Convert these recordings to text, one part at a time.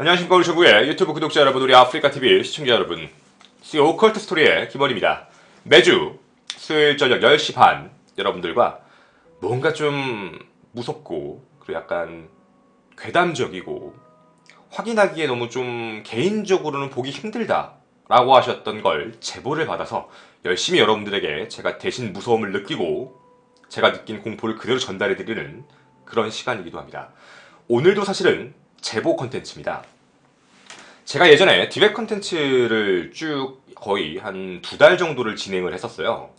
안녕하십니까 우리 전국의 유튜브 구독자 여러분, 우리 아프리카TV 시청자 여러분, CEO 오컬트 스토리의 김원입니다. 매주 수요일 저녁 10시 반 여러분들과 뭔가 좀 무섭고 그리고 약간 괴담적이고 확인하기에 너무 좀 개인적으로는 보기 힘들다 라고 하셨던 걸 제보를 받아서 열심히 여러분들에게 제가 대신 무서움을 느끼고 제가 느낀 공포를 그대로 전달해드리는 그런 시간이기도 합니다. 오늘도 사실은 제보 컨텐츠입니다. 제가 예전에 디백 컨텐츠를 쭉 거의 한 2달 정도를 진행을 했었어요.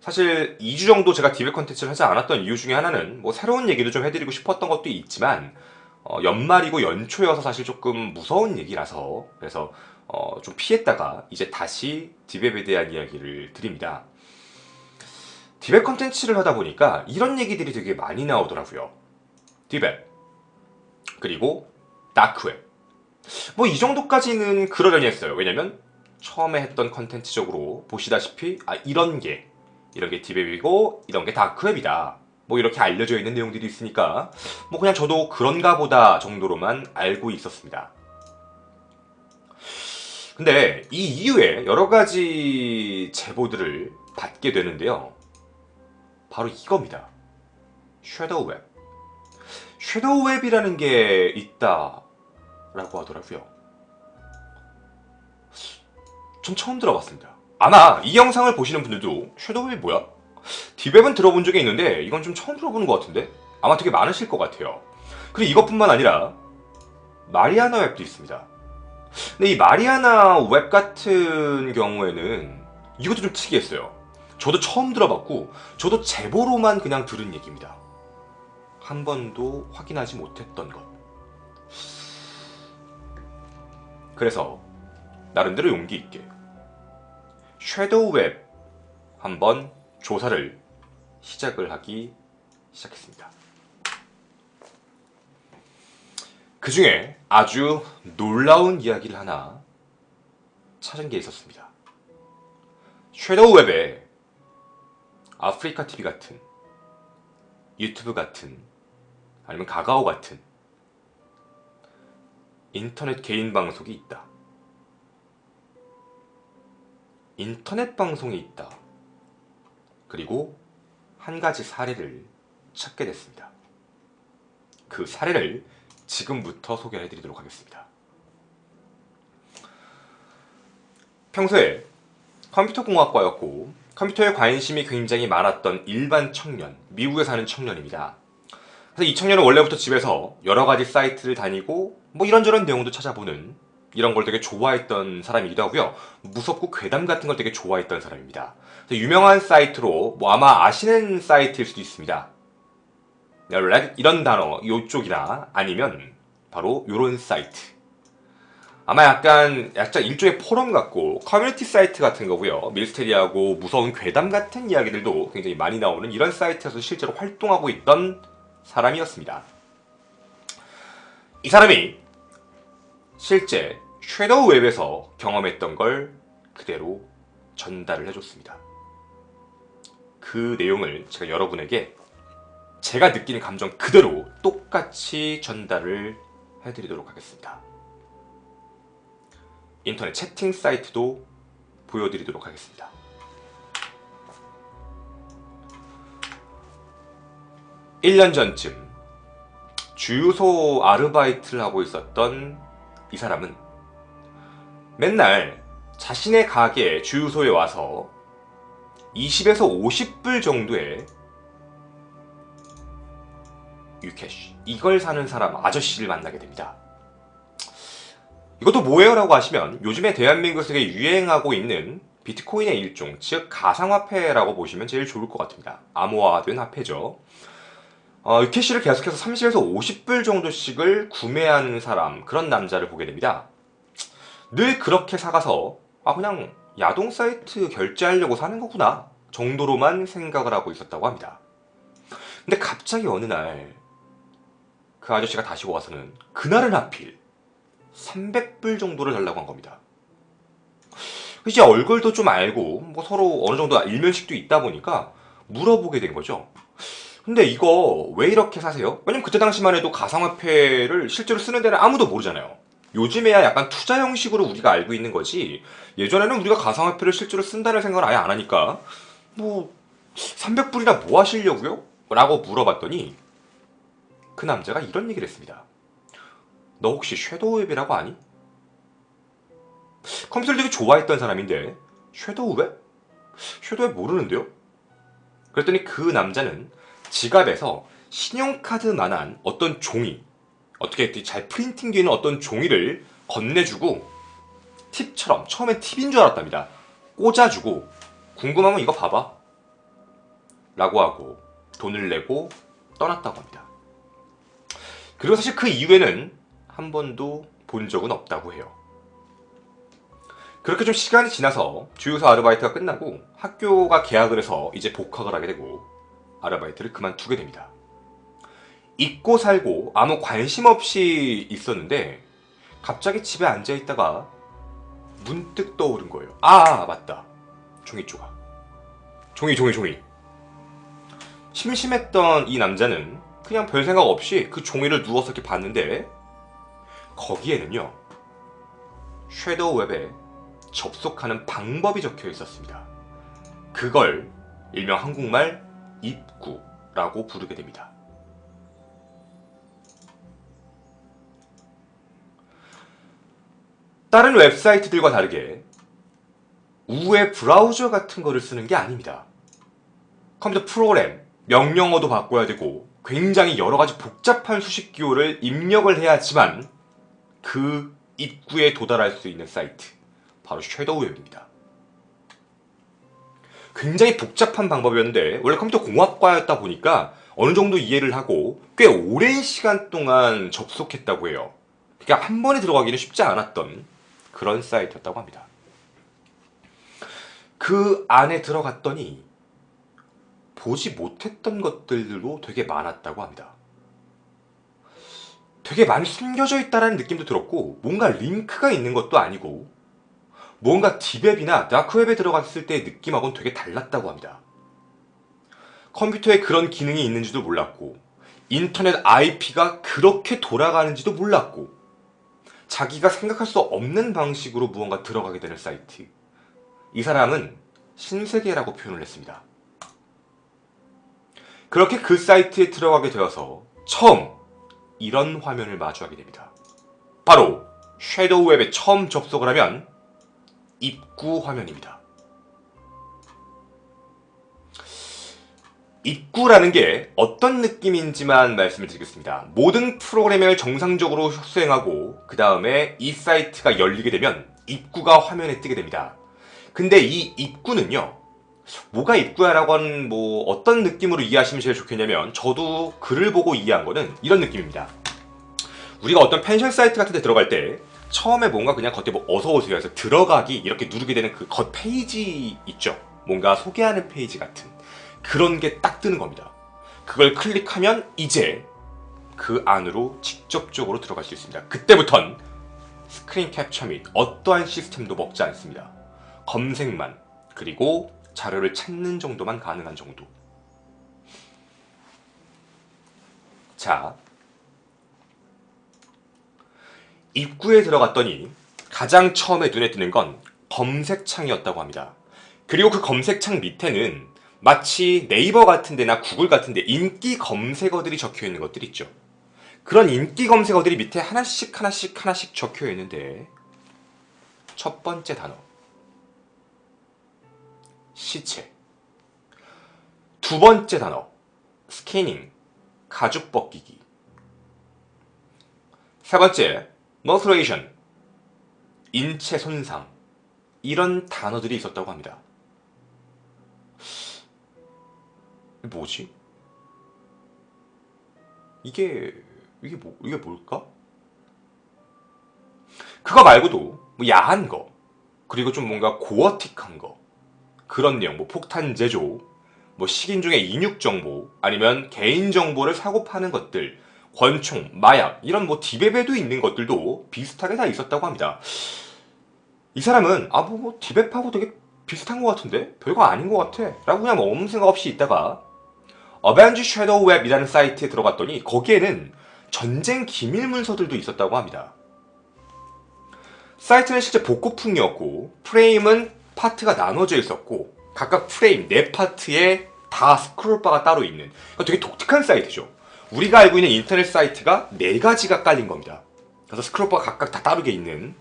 사실 2주 정도 제가 디백 컨텐츠를 하지 않았던 이유 중에 하나는 뭐 새로운 얘기도 좀 해드리고 싶었던 것도 있지만 연말이고 연초여서 사실 조금 무서운 얘기라서 그래서 좀 피했다가 이제 다시 디백에 대한 이야기를 드립니다. 디백 컨텐츠를 하다 보니까 이런 얘기들이 되게 많이 나오더라고요. 디백, 그리고 다크웹. 뭐 이 정도까지는 그러려니 했어요. 왜냐면 처음에 했던 컨텐츠적으로 보시다시피 이런 게 디웹이고 이런 게 다크웹이다, 뭐 이렇게 알려져 있는 내용들이 있으니까 뭐 그냥 저도 그런가 보다 정도로만 알고 있었습니다. 근데 이 이후에 여러 가지 제보들을 받게 되는데요. 바로 이겁니다. 섀도우웹. 섀도우웹이라는 게 있다라고 하더라고요. 전 처음 들어봤습니다. 아마 이 영상을 보시는 분들도 섀도우웹이 뭐야? 디웹은 들어본 적이 있는데 이건 좀 처음 들어보는 것 같은데? 아마 되게 많으실 것 같아요. 그리고 이것뿐만 아니라 마리아나 웹도 있습니다. 근데 이 마리아나 웹 같은 경우에는 이것도 좀 특이했어요. 저도 처음 들어봤고 저도 제보로만 그냥 들은 얘기입니다. 한 번도 확인하지 못했던 것. 그래서 나름대로 용기 있게 섀도우웹 한번 조사를 시작을 하기 시작했습니다. 그 중에 아주 놀라운 이야기를 하나 찾은 게 있었습니다. 섀도우웹에 아프리카TV 같은, 유튜브 같은, 아니면 가가오 같은 인터넷 개인 방송이 있다. 인터넷 방송이 있다. 그리고 한 가지 사례를 찾게 됐습니다. 그 사례를 지금부터 소개해 드리도록 하겠습니다. 평소에 컴퓨터공학과였고 컴퓨터에 관심이 굉장히 많았던 일반 청년, 미국에 사는 청년입니다. 그래서 이 청년은 원래부터 집에서 여러 가지 사이트를 다니고 뭐 이런저런 내용도 찾아보는 이런 걸 되게 좋아했던 사람이기도 하고요. 무섭고 괴담 같은 걸 되게 좋아했던 사람입니다. 유명한 사이트로 뭐 아마 아시는 사이트일 수도 있습니다. 이런 단어 요쪽이나 아니면 바로 요런 사이트. 아마 약간 일종의 포럼 같고 커뮤니티 사이트 같은 거고요. 미스테리하고 무서운 괴담 같은 이야기들도 굉장히 많이 나오는 이런 사이트에서 실제로 활동하고 있던 사람이었습니다. 이 사람이 실제 섀도우웹에서 경험했던 걸 그대로 전달을 해줬습니다. 그 내용을 제가 여러분에게 제가 느끼는 감정 그대로 똑같이 전달을 해드리도록 하겠습니다. 인터넷 채팅 사이트도 보여드리도록 하겠습니다. (1년) 전쯤 주유소 아르바이트를 하고 있었던 이 사람은 맨날 자신의 가게 주유소에 와서 20에서 50불 정도의 유캐시, 이걸 사는 사람, 아저씨를 만나게 됩니다. 이것도 뭐예요? 라고 하시면 요즘에 대한민국에서 유행하고 있는 비트코인의 일종, 즉 가상화폐라고 보시면 제일 좋을 것 같습니다. 암호화된 화폐죠. 유캐시를 계속해서 30에서 50불 정도씩을 구매하는 사람, 그런 남자를 보게 됩니다. 늘 그렇게 사가서 그냥 야동 사이트 결제하려고 사는 거구나 정도로만 생각을 하고 있었다고 합니다. 근데 갑자기 어느 날 그 아저씨가 다시 와서는 그날은 하필 300불 정도를 달라고 한 겁니다. 이제 얼굴도 좀 알고 뭐 서로 어느 정도 일면식도 있다 보니까 물어보게 된 거죠. 근데 이거 왜 이렇게 사세요? 왜냐면 그때 당시만 해도 가상화폐를 실제로 쓰는 데는 아무도 모르잖아요. 요즘에야 약간 투자 형식으로 우리가 알고 있는 거지, 예전에는 우리가 가상화폐를 실제로 쓴다는 생각을 아예 안 하니까 뭐 300불이나 뭐 하시려고요? 라고 물어봤더니 그 남자가 이런 얘기를 했습니다. 너 혹시 섀도우웹이라고 아니? 컴퓨터를 되게 좋아했던 사람인데 섀도우웹? 섀도우웹 모르는데요? 그랬더니 그 남자는 지갑에서 신용카드만한 어떤 종이, 어떻게 잘 프린팅되는 어떤 종이를 건네주고 팁처럼, 처음엔 팁인 줄 알았답니다. 꽂아주고 궁금하면 이거 봐봐 라고 하고 돈을 내고 떠났다고 합니다. 그리고 사실 그 이후에는 한 번도 본 적은 없다고 해요. 그렇게 좀 시간이 지나서 주유소 아르바이트가 끝나고 학교가 개학을 해서 이제 복학을 하게 되고 아르바이트를 그만두게 됩니다. 잊고 살고 아무 관심 없이 있었는데 갑자기 집에 앉아있다가 문득 떠오른 거예요. 아, 맞다. 종이 조각. 종이. 심심했던 이 남자는 그냥 별 생각 없이 그 종이를 누워서 이렇게 봤는데 거기에는요, 섀도우웹에 접속하는 방법이 적혀 있었습니다. 그걸 일명 한국말 입구라고 부르게 됩니다. 다른 웹사이트들과 다르게 우회 브라우저 같은 거를 쓰는 게 아닙니다. 컴퓨터 프로그램, 명령어도 바꿔야 되고 굉장히 여러 가지 복잡한 수식 기호를 입력을 해야지만 그 입구에 도달할 수 있는 사이트, 바로 섀도우웹입니다. 굉장히 복잡한 방법이었는데 원래 컴퓨터 공학과였다 보니까 어느 정도 이해를 하고 꽤 오랜 시간 동안 접속했다고 해요. 그러니까 한 번에 들어가기는 쉽지 않았던 그런 사이트였다고 합니다. 그 안에 들어갔더니 보지 못했던 것들도 되게 많았다고 합니다. 되게 많이 숨겨져 있다는 느낌도 들었고 뭔가 링크가 있는 것도 아니고 뭔가 딥웹이나 다크웹에 들어갔을 때의 느낌하고는 되게 달랐다고 합니다. 컴퓨터에 그런 기능이 있는지도 몰랐고 인터넷 IP가 그렇게 돌아가는지도 몰랐고 자기가 생각할 수 없는 방식으로 무언가 들어가게 되는 사이트. 이 사람은 신세계라고 표현을 했습니다. 그렇게 그 사이트에 들어가게 되어서 처음 이런 화면을 마주하게 됩니다. 바로 섀도우웹에 처음 접속을 하면 입구 화면입니다. 입구라는 게 어떤 느낌인지만 말씀을 드리겠습니다. 모든 프로그램을 정상적으로 수행하고 그 다음에 이 사이트가 열리게 되면 입구가 화면에 뜨게 됩니다. 근데 이 입구는요, 뭐가 입구야라고 하는 뭐 어떤 느낌으로 이해하시면 제일 좋겠냐면 저도 글을 보고 이해한 거는 이런 느낌입니다. 우리가 어떤 펜션 사이트 같은 데 들어갈 때 처음에 뭔가 그냥 겉에 뭐 어서오세요 해서 들어가기 이렇게 누르게 되는 그 겉 페이지 있죠. 뭔가 소개하는 페이지 같은 그런 게 딱 뜨는 겁니다. 그걸 클릭하면 이제 그 안으로 직접적으로 들어갈 수 있습니다. 그때부턴 스크린 캡처 및 어떠한 시스템도 먹지 않습니다. 검색만, 그리고 자료를 찾는 정도만 가능한 정도. 자, 입구에 들어갔더니 가장 처음에 눈에 띄는 건 검색창이었다고 합니다. 그리고 그 검색창 밑에는 마치 네이버 같은 데나 구글 같은 데 인기 검색어들이 적혀 있는 것들 있죠. 그런 인기 검색어들이 밑에 하나씩 적혀 있는데 첫 번째 단어 시체, 두 번째 단어 스캐닝, 가죽 벗기기, 세 번째 mutilation, 인체 손상, 이런 단어들이 있었다고 합니다. 뭐지? 이게 뭘까? 그거 말고도 뭐 야한 거, 그리고 좀 뭔가 고어틱한 거, 그런 내용, 뭐 폭탄 제조, 뭐 식인 중의 인육 정보, 아니면 개인 정보를 사고 파는 것들, 권총, 마약, 이런 뭐 디웹에도 있는 것들도 비슷하게 다 있었다고 합니다. 이 사람은 뭐 디웹하고 되게 비슷한 것 같은데 별거 아닌 것 같아 라고 그냥 뭐 아무 생각 없이 있다가 어벤지 섀도우 웹이라는 사이트에 들어갔더니 거기에는 전쟁 기밀 문서들도 있었다고 합니다. 사이트는 실제 복고풍이었고 프레임은 파트가 나눠져 있었고 각각 프레임 4파트에 다 스크롤바가 따로 있는 되게 독특한 사이트죠. 우리가 알고 있는 인터넷 사이트가 4가지가 깔린 겁니다. 그래서 스크롤바가 각각 다 다르게 있는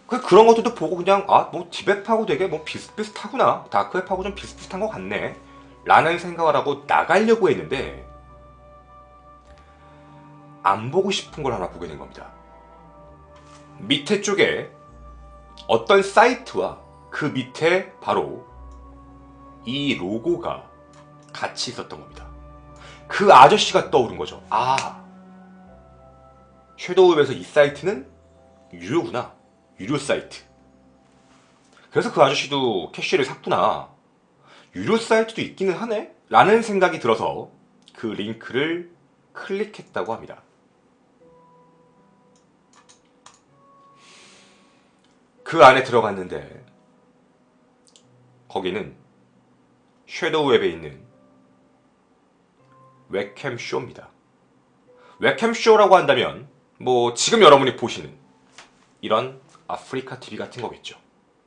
그런 것들도 보고 그냥 뭐 디웹하고 되게 뭐 비슷비슷하구나, 다크웹하고 좀 비슷비슷한 것 같네 라는 생각을 하고 나가려고 했는데 안 보고 싶은 걸 하나 보게 된 겁니다. 밑에 쪽에 어떤 사이트와 그 밑에 바로 이 로고가 같이 있었던 겁니다. 그 아저씨가 떠오른 거죠. 섀도우웹에서 이 사이트는 유료구나. 유료 사이트. 그래서 그 아저씨도 캐시를 샀구나. 유료 사이트도 있기는 하네? 라는 생각이 들어서 그 링크를 클릭했다고 합니다. 그 안에 들어갔는데 거기는 섀도우웹에 있는 웹캠쇼입니다. 웹캠쇼라고 한다면 뭐 지금 여러분이 보시는 이런 아프리카 TV 같은 거겠죠.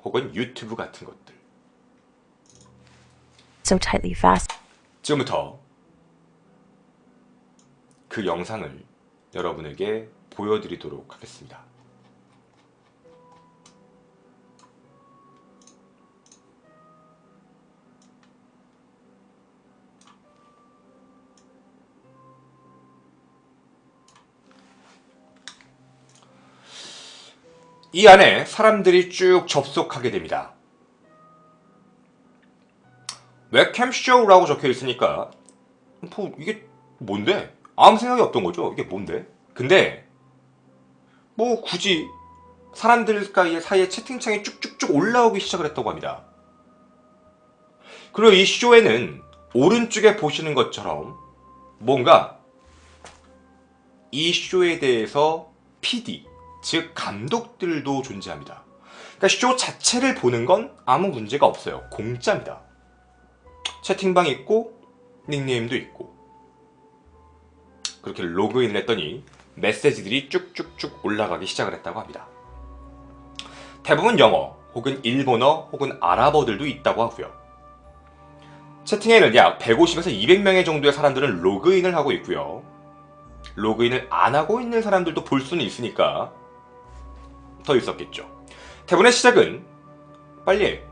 혹은 유튜브 같은 것들. So tightly fast. 지금부터 그 영상을 여러분에게 보여드리도록 하겠습니다. 이 안에 사람들이 쭉 접속하게 됩니다. 웹캠 쇼라고 적혀 있으니까 이게 뭔데? 아무 생각이 없던 거죠. 이게 뭔데? 근데 뭐 굳이 사람들 사이에 채팅창이 쭉쭉쭉 올라오기 시작을 했다고 합니다. 그리고 이 쇼에는 오른쪽에 보시는 것처럼 뭔가 이 쇼에 대해서 PD, 즉 감독들도 존재합니다. 그러니까 쇼 자체를 보는 건 아무 문제가 없어요. 공짜입니다. 채팅방 있고 닉네임도 있고 그렇게 로그인을 했더니 메시지들이 쭉쭉쭉 올라가기 시작을 했다고 합니다. 대부분 영어 혹은 일본어 혹은 아랍어들도 있다고 하고요. 채팅에는 약 150에서 200명의 정도의 사람들은 로그인을 하고 있고요. 로그인을 안 하고 있는 사람들도 볼 수는 있으니까 더 있었겠죠. 대부분의 시작은 빨리 해.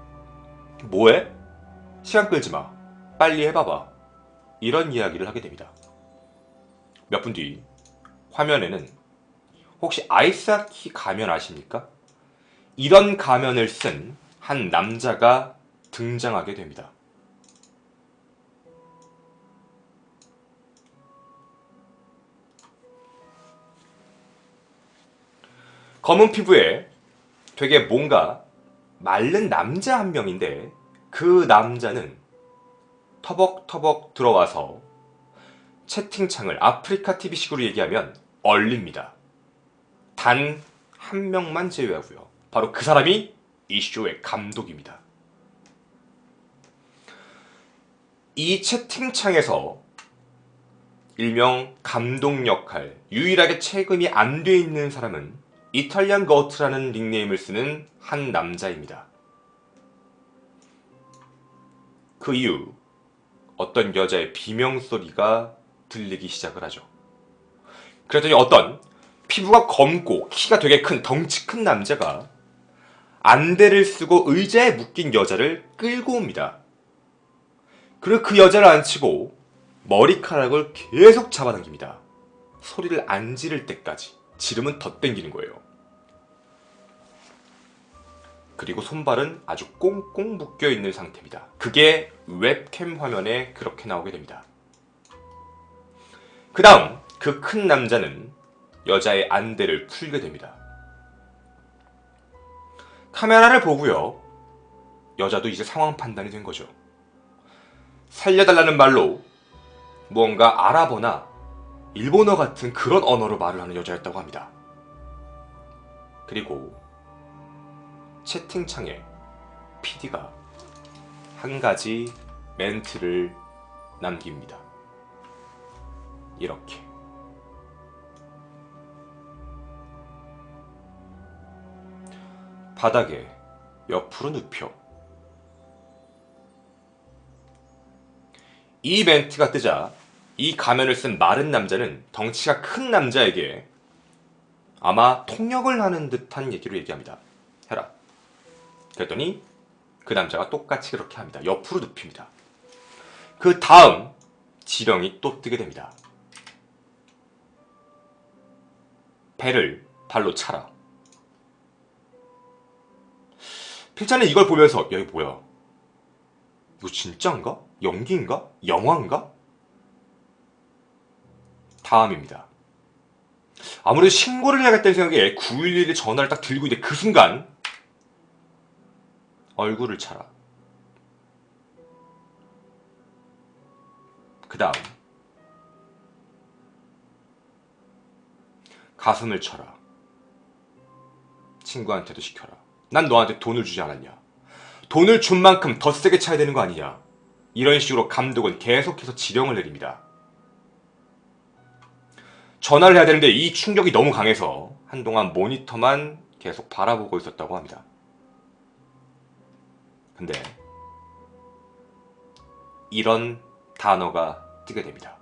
뭐해? 시간 끌지 마. 빨리 해봐봐. 이런 이야기를 하게 됩니다. 몇 분 뒤 화면에는 혹시 아이스하키 가면 아십니까? 이런 가면을 쓴 한 남자가 등장하게 됩니다. 검은 피부에 되게 뭔가 마른 남자 한 명인데 그 남자는 터벅터벅 들어와서 채팅창을 아프리카 TV식으로 얘기하면 얼립니다. 단 한 명만 제외하고요. 바로 그 사람이 이 쇼의 감독입니다. 이 채팅창에서 일명 감독 역할, 유일하게 체금이 안 돼 있는 사람은 이탈리안 거트라는 닉네임을 쓰는 한 남자입니다. 그 이후 어떤 여자의 비명소리가 들리기 시작을 하죠. 그랬더니 어떤 피부가 검고 키가 되게 큰 덩치 큰 남자가 안대를 쓰고 의자에 묶인 여자를 끌고 옵니다. 그리고 그 여자를 앉히고 머리카락을 계속 잡아당깁니다. 소리를 안 지를 때까지. 지르면 더 땡기는 거예요. 그리고 손발은 아주 꽁꽁 묶여 있는 상태입니다. 그게 웹캠 화면에 그렇게 나오게 됩니다. 그 다음 그 큰 남자는 여자의 안대를 풀게 됩니다. 카메라를 보고요. 여자도 이제 상황 판단이 된 거죠. 살려달라는 말로 무언가 아랍어나 일본어 같은 그런 언어로 말을 하는 여자였다고 합니다. 그리고 채팅창에 PD가 한 가지 멘트를 남깁니다. 이렇게. 바닥에 옆으로 눕혀. 이 멘트가 뜨자 이 가면을 쓴 마른 남자는 덩치가 큰 남자에게 아마 통역을 하는 듯한 얘기로 얘기합니다. 해라. 그랬더니 그 남자가 똑같이 그렇게 합니다. 옆으로 눕힙니다. 그 다음 지령이 또 뜨게 됩니다. 배를 발로 차라. 필자는 이걸 보면서 야 이거 뭐야? 이거 진짠가? 연기인가? 영화인가? 다음입니다. 아무래도 신고를 해야겠다는 생각에 911에 전화를 딱 들고 있는데 그 순간 얼굴을 차라. 그 다음 가슴을 쳐라. 친구한테도 시켜라. 난 너한테 돈을 주지 않았냐. 돈을 준 만큼 더 세게 차야 되는 거 아니냐. 이런 식으로 감독은 계속해서 지령을 내립니다. 전화를 해야 되는데 이 충격이 너무 강해서 한동안 모니터만 계속 바라보고 있었다고 합니다. 근데 이런 단어가 뜨게 됩니다.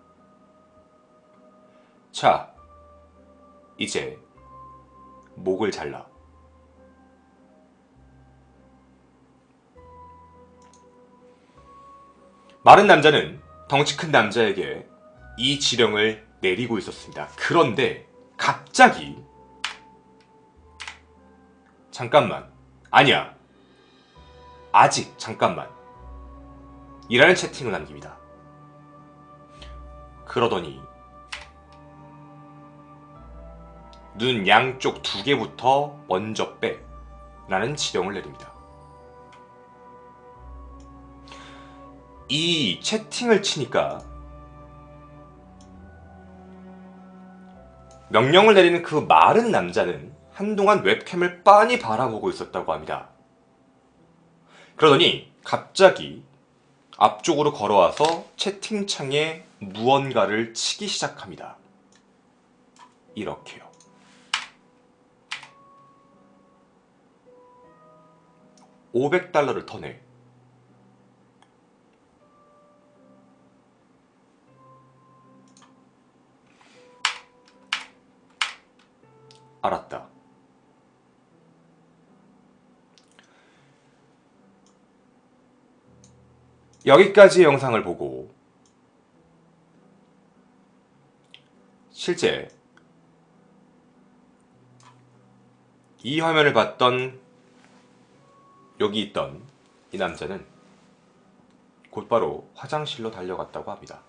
자, 이제 목을 잘라. 마른 남자는 덩치 큰 남자에게 이 지령을 내리고 있었습니다. 그런데 갑자기 잠깐만, 아니야, 아직 잠깐만 이라는 채팅을 남깁니다. 그러더니 눈 양쪽 2개부터 먼저 빼 라는 지령을 내립니다. 이 채팅을 치니까 명령을 내리는 그 마른 남자는 한동안 웹캠을 빤히 바라보고 있었다고 합니다. 그러더니 갑자기 앞쪽으로 걸어와서 채팅창에 무언가를 치기 시작합니다. 이렇게요. $500를 더 내. 알았다. 여기까지의 영상을 보고 실제 이 화면을 봤던 여기 있던 이 남자는 곧바로 화장실로 달려갔다고 합니다.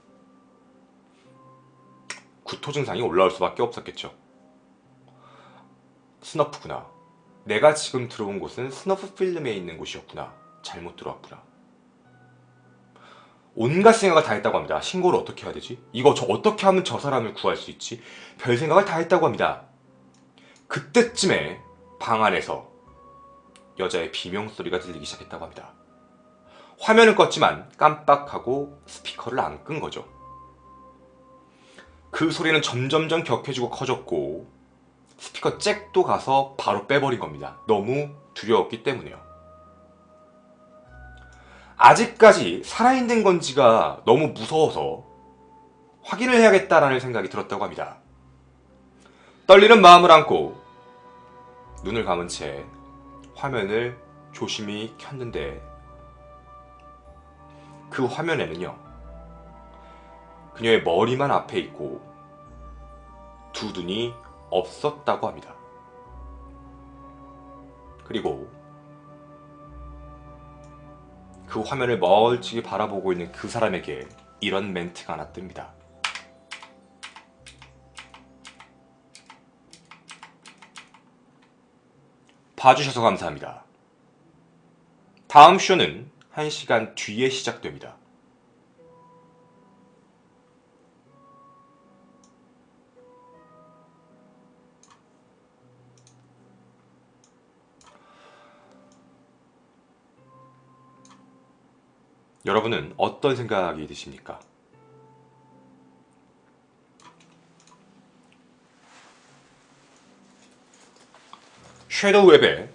구토 증상이 올라올 수밖에 없었겠죠. 스너프구나. 내가 지금 들어온 곳은 스너프 필름에 있는 곳이었구나. 잘못 들어왔구나. 온갖 생각을 다 했다고 합니다. 신고를 어떻게 해야 되지? 이거 저 어떻게 하면 저 사람을 구할 수 있지? 별 생각을 다 했다고 합니다. 그때쯤에 방 안에서 여자의 비명소리가 들리기 시작했다고 합니다. 화면을 껐지만 깜빡하고 스피커를 안 끈 거죠. 그 소리는 점점점 격해지고 커졌고 스피커 잭도 가서 바로 빼버린 겁니다. 너무 두려웠기 때문에요. 아직까지 살아있는 건지가 너무 무서워서 확인을 해야겠다라는 생각이 들었다고 합니다. 떨리는 마음을 안고 눈을 감은 채 화면을 조심히 켰는데 그 화면에는요, 그녀의 머리만 앞에 있고 두 눈이 없었다고 합니다. 그리고 그 화면을 멀찍이 바라보고 있는 그 사람에게 이런 멘트가 하나 뜹니다. 봐주셔서 감사합니다. 다음 쇼는 1시간 뒤에 시작됩니다. 여러분은 어떤 생각이 드십니까? 섀도우 웹의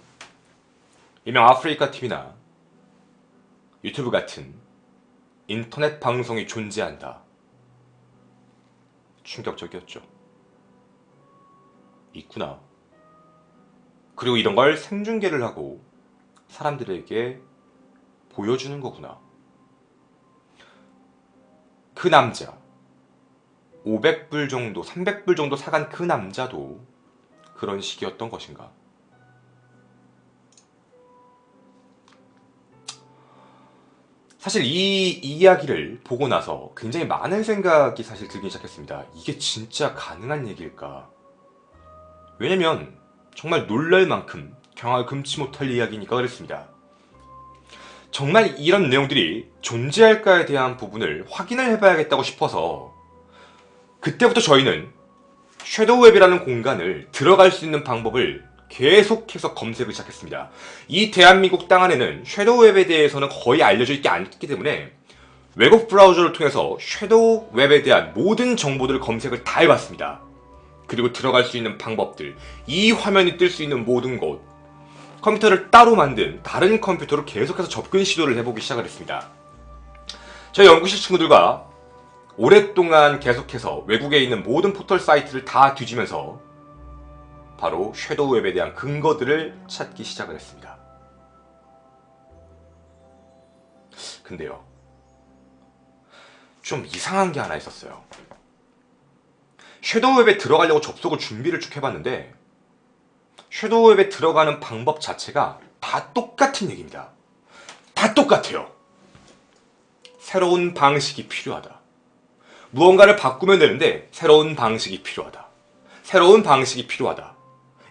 일명 아프리카 TV나 유튜브 같은 인터넷 방송이 존재한다. 충격적이었죠. 있구나. 그리고 이런 걸 생중계를 하고 사람들에게 보여주는 거구나. 그 남자 500불 정도 300불 정도 사간 그 남자도 그런 식이었던 것인가. 사실 이 이야기를 보고 나서 굉장히 많은 생각이 사실 들기 시작했습니다. 이게 진짜 가능한 얘기일까? 왜냐면 정말 놀랄 만큼 경악을 금치 못할 이야기니까 그랬습니다. 정말 이런 내용들이 존재할까에 대한 부분을 확인을 해봐야겠다고 싶어서 그때부터 저희는 섀도우웹이라는 공간을 들어갈 수 있는 방법을 계속해서 검색을 시작했습니다. 이 대한민국 땅 안에는 섀도우웹에 대해서는 거의 알려져 있지 않기 때문에 외국 브라우저를 통해서 섀도우웹에 대한 모든 정보들을 검색을 다 해봤습니다. 그리고 들어갈 수 있는 방법들, 이 화면이 뜰 수 있는 모든 곳, 컴퓨터를 따로 만든 다른 컴퓨터로 계속해서 접근 시도를 해보기 시작을 했습니다. 저희 연구실 친구들과 오랫동안 계속해서 외국에 있는 모든 포털 사이트를 다 뒤지면서 바로 섀도우웹에 대한 근거들을 찾기 시작을 했습니다. 근데요, 좀 이상한 게 하나 있었어요. 섀도우웹에 들어가려고 접속을 준비를 쭉 해봤는데 섀도우웹에 들어가는 방법 자체가 다 똑같은 얘기입니다. 다 똑같아요. 새로운 방식이 필요하다. 무언가를 바꾸면 되는데 새로운 방식이 필요하다. 새로운 방식이 필요하다.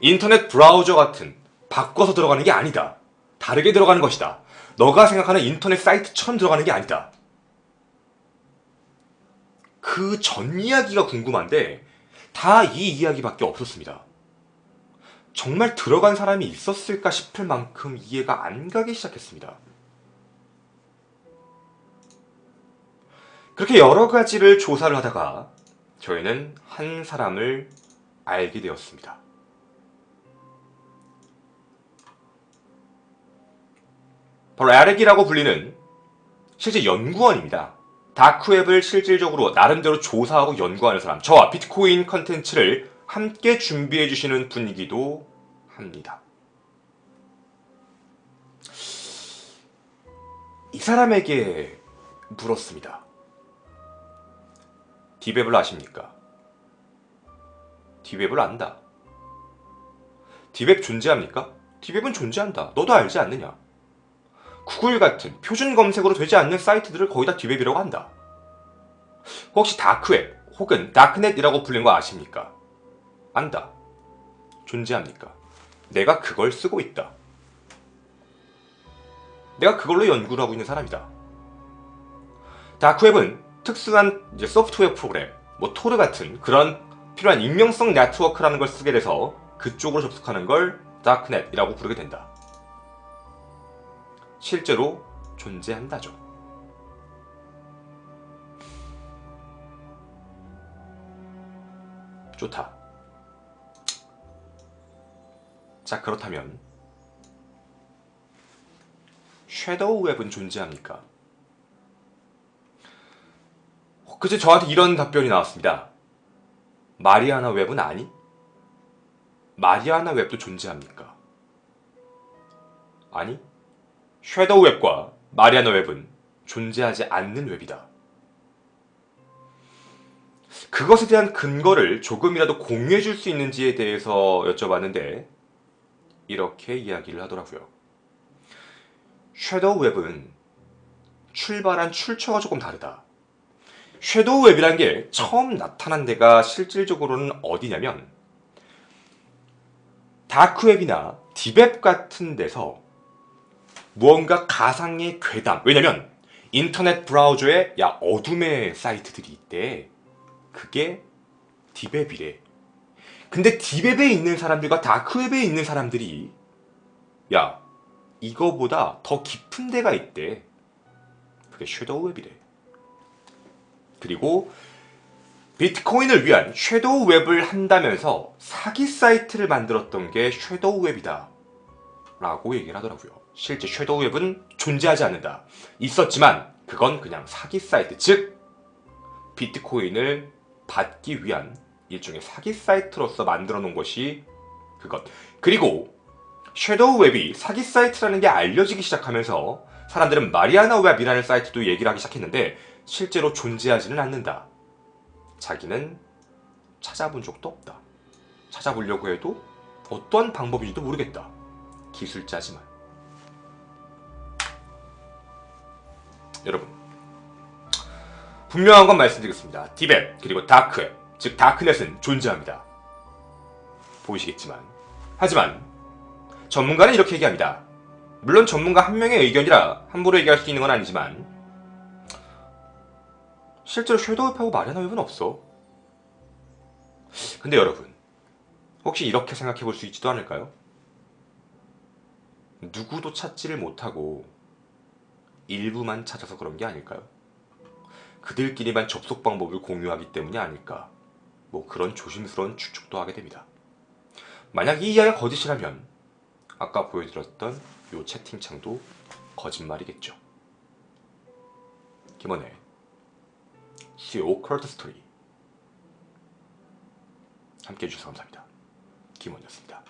인터넷 브라우저 같은 바꿔서 들어가는 게 아니다. 다르게 들어가는 것이다. 너가 생각하는 인터넷 사이트처럼 들어가는 게 아니다. 그 전 이야기가 궁금한데 다 이 이야기밖에 없었습니다. 정말 들어간 사람이 있었을까 싶을 만큼 이해가 안 가기 시작했습니다. 그렇게 여러 가지를 조사를 하다가 저희는 한 사람을 알게 되었습니다. 바로 에릭이라고 불리는 실제 연구원입니다. 다크웹을 실질적으로 나름대로 조사하고 연구하는 사람, 저와 비트코인 컨텐츠를 함께 준비해 주시는 분이기도 합니다. 이 사람에게 물었습니다. 디웹을 아십니까? 디웹을 안다. 디웹 존재합니까? 디웹은 존재한다. 너도 알지 않느냐? 구글 같은 표준 검색으로 되지 않는 사이트들을 거의 다 디웹이라고 한다. 혹시 다크웹 혹은 다크넷이라고 불리는 거 아십니까? 안다. 존재합니까? 내가 그걸 쓰고 있다. 내가 그걸로 연구를 하고 있는 사람이다. 다크웹은 특수한 소프트웨어 프로그램, 토르 같은 그런 필요한 익명성 네트워크라는 걸 쓰게 돼서 그쪽으로 접속하는 걸 다크넷이라고 부르게 된다. 실제로 존재한다죠. 좋다. 자, 그렇다면 섀도우웹은 존재합니까? 그제 저한테 이런 답변이 나왔습니다. 마리아나 웹은 아니? 마리아나 웹도 존재합니까? 아니, 섀도우 웹과 마리아나 웹은 존재하지 않는 웹이다. 그것에 대한 근거를 조금이라도 공유해 줄 수 있는지에 대해서 여쭤봤는데 이렇게 이야기를 하더라고요. 섀도우 웹은 출발한 출처가 조금 다르다. 섀도우 웹이라는 게 처음 나타난 데가 실질적으로는 어디냐면 다크웹이나 딥웹 같은 데서 무언가 가상의 괴담, 왜냐면 인터넷 브라우저에 어둠의 사이트들이 있대. 그게 딥웹이래. 근데 딥웹에 있는 사람들과 다크웹에 있는 사람들이 이거보다 더 깊은 데가 있대. 그게 섀도우웹이래. 그리고 비트코인을 위한 섀도우웹을 한다면서 사기 사이트를 만들었던 게 섀도우웹이다. 라고 얘기를 하더라고요. 실제 섀도우 웹은 존재하지 않는다. 있었지만 그건 그냥 사기 사이트, 즉 비트코인을 받기 위한 일종의 사기 사이트로서 만들어 놓은 것이 그것. 그리고 섀도우 웹이 사기 사이트라는 게 알려지기 시작하면서 사람들은 마리아나 웹이라는 사이트도 얘기를 하기 시작했는데 실제로 존재하지는 않는다. 자기는 찾아본 적도 없다. 찾아보려고 해도 어떤 방법인지도 모르겠다. 기술자지만. 여러분, 분명한 건 말씀드리겠습니다. 딥웹 그리고 다크웹, 즉 다크넷은 존재합니다. 보이시겠지만. 하지만 전문가는 이렇게 얘기합니다. 물론 전문가 한 명의 의견이라 함부로 얘기할 수 있는 건 아니지만 실제로 섀도우 웹하고 마리아나 웹은 없어. 근데 여러분, 혹시 이렇게 생각해 볼 수 있지도 않을까요? 누구도 찾지를 못하고 일부만 찾아서 그런 게 아닐까요? 그들끼리만 접속 방법을 공유하기 때문이 아닐까. 뭐 그런 조심스러운 추측도 하게 됩니다. 만약 이 이야기가 거짓이라면 아까 보여드렸던 요 채팅창도 거짓말이겠죠. 김원의 The Occult Story 함께 해주셔서 감사합니다. 김원이었습니다.